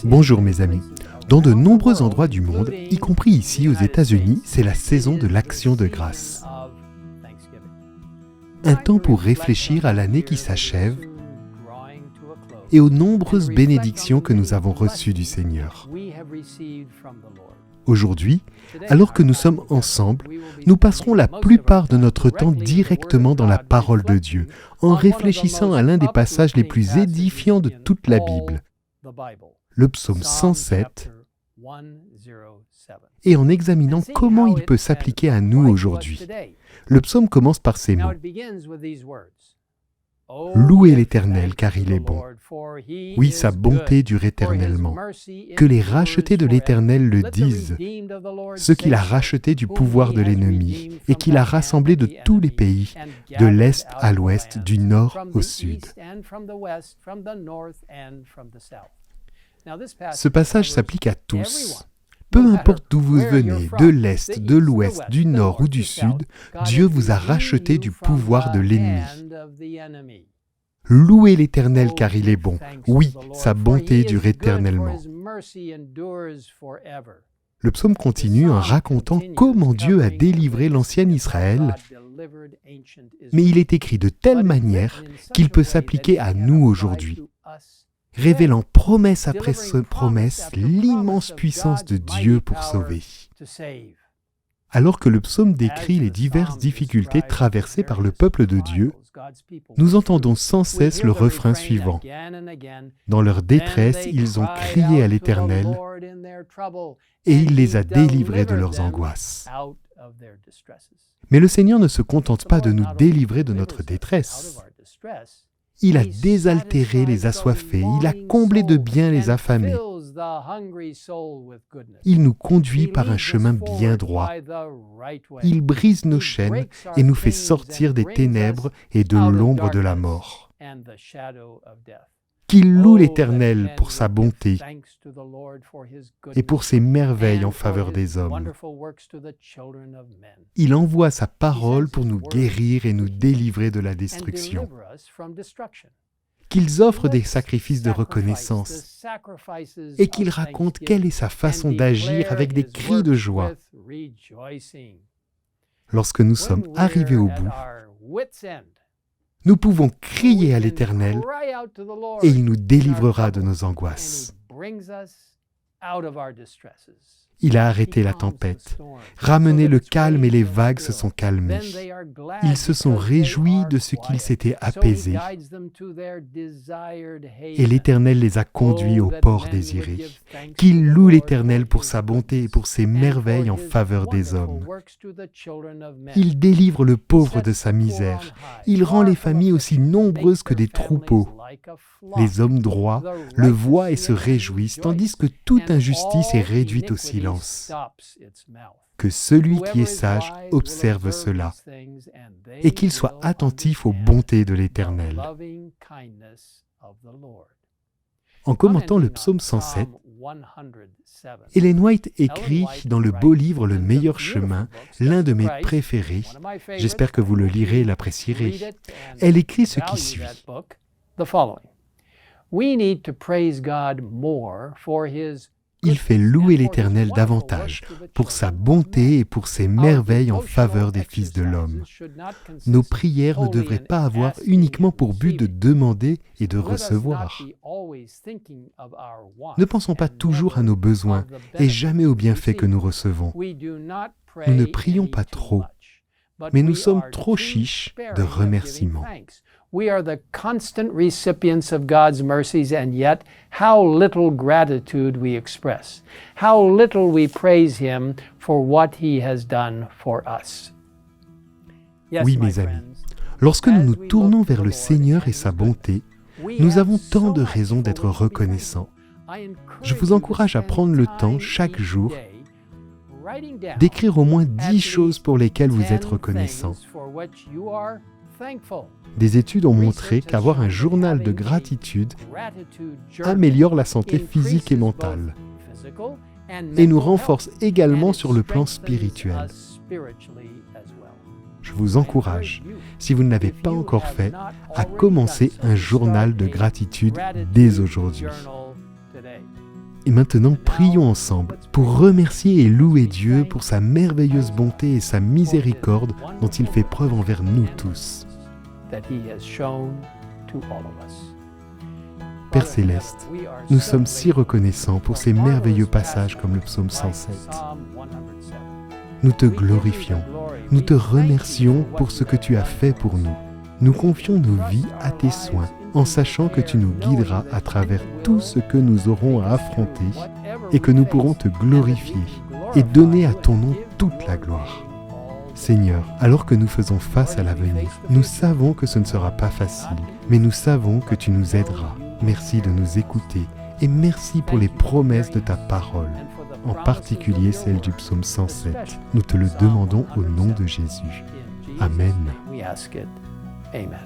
Bonjour mes amis. Dans de nombreux endroits du monde, y compris ici aux États-Unis, c'est la saison de l'Action de grâce. Un temps pour réfléchir à l'année qui s'achève et aux nombreuses bénédictions que nous avons reçues du Seigneur. Aujourd'hui, alors que nous sommes ensemble, nous passerons la plupart de notre temps directement dans la parole de Dieu, en réfléchissant à l'un des passages les plus édifiants de toute la Bible, le psaume 107, et en examinant comment il peut s'appliquer à nous aujourd'hui. Le psaume commence par ces mots. Louez l'Éternel car il est bon. Oui, sa bonté dure éternellement. Que les rachetés de l'Éternel le disent, ceux qu'il a rachetés du pouvoir de l'ennemi et qu'il a rassemblés de tous les pays, de l'est à l'ouest, du nord au sud. Ce passage s'applique à tous. Peu importe d'où vous venez, de l'est, de l'ouest, du nord ou du sud, Dieu vous a racheté du pouvoir de l'ennemi. Louez l'Éternel car il est bon. Oui, sa bonté dure éternellement. Le psaume continue en racontant comment Dieu a délivré l'ancien Israël, mais il est écrit de telle manière qu'il peut s'appliquer à nous aujourd'hui, révélant promesse après promesse l'immense puissance de Dieu pour sauver. Alors que le psaume décrit les diverses difficultés traversées par le peuple de Dieu, nous entendons sans cesse le refrain suivant. Dans leur détresse, ils ont crié à l'Éternel et il les a délivrés de leurs angoisses. Mais le Seigneur ne se contente pas de nous délivrer de notre détresse. Il a désaltéré les assoiffés, il a comblé de biens les affamés. Il nous conduit par un chemin bien droit. Il brise nos chaînes et nous fait sortir des ténèbres et de l'ombre de la mort. Qu'il loue l'Éternel pour sa bonté et pour ses merveilles en faveur des hommes. Il envoie sa parole pour nous guérir et nous délivrer de la destruction. Qu'ils offrent des sacrifices de reconnaissance et qu'ils racontent quelle est sa façon d'agir avec des cris de joie. Lorsque nous sommes arrivés au bout, nous pouvons crier à l'Éternel et il nous délivrera de nos angoisses. Il a arrêté la tempête, ramené le calme et les vagues se sont calmées. Ils se sont réjouis de ce qu'il s'était apaisé et l'Éternel les a conduits au port désiré. Qu'il loue l'Éternel pour sa bonté et pour ses merveilles en faveur des hommes. Il délivre le pauvre de sa misère. Il rend les familles aussi nombreuses que des troupeaux. Les hommes droits le voient et se réjouissent, tandis que toute injustice est réduite au silence. Que celui qui est sage observe cela, et qu'il soit attentif aux bontés de l'Éternel. En commentant le psaume 107, Ellen White écrit dans le beau livre Le meilleur chemin, l'un de mes préférés, j'espère que vous le lirez et l'apprécierez. Elle écrit ce qui suit. Il fait louer l'Éternel davantage pour sa bonté et pour ses merveilles en faveur des fils de l'homme. Nos prières ne devraient pas avoir uniquement pour but de demander et de recevoir. Ne pensons pas toujours à nos besoins et jamais aux bienfaits que nous recevons. Nous ne prions pas trop, mais nous sommes trop chiches de remerciements. We are the constant recipients of God's mercies, and yet how little gratitude we express, how little we praise Him for what He has done for us. Oui, mes amis, lorsque nous nous tournons vers le Seigneur et sa bonté, nous avons tant de raisons d'être reconnaissants. Je vous encourage à prendre le temps chaque jour d'écrire au moins 10 choses pour lesquelles vous êtes reconnaissant. Des études ont montré qu'avoir un journal de gratitude améliore la santé physique et mentale et nous renforce également sur le plan spirituel. Je vous encourage, si vous ne l'avez pas encore fait, à commencer un journal de gratitude dès aujourd'hui. Et maintenant, prions ensemble pour remercier et louer Dieu pour sa merveilleuse bonté et sa miséricorde dont il fait preuve envers nous tous. Père Céleste, nous sommes si reconnaissants pour ces merveilleux passages comme le psaume 107. Nous te glorifions, nous te remercions pour ce que tu as fait pour nous. Nous confions nos vies à tes soins, en sachant que tu nous guideras à travers tout ce que nous aurons à affronter et que nous pourrons te glorifier et donner à ton nom toute la gloire. Seigneur, alors que nous faisons face à l'avenir, nous savons que ce ne sera pas facile, mais nous savons que tu nous aideras. Merci de nous écouter et merci pour les promesses de ta parole, en particulier celle du psaume 107. Nous te le demandons au nom de Jésus. Amen. Amen.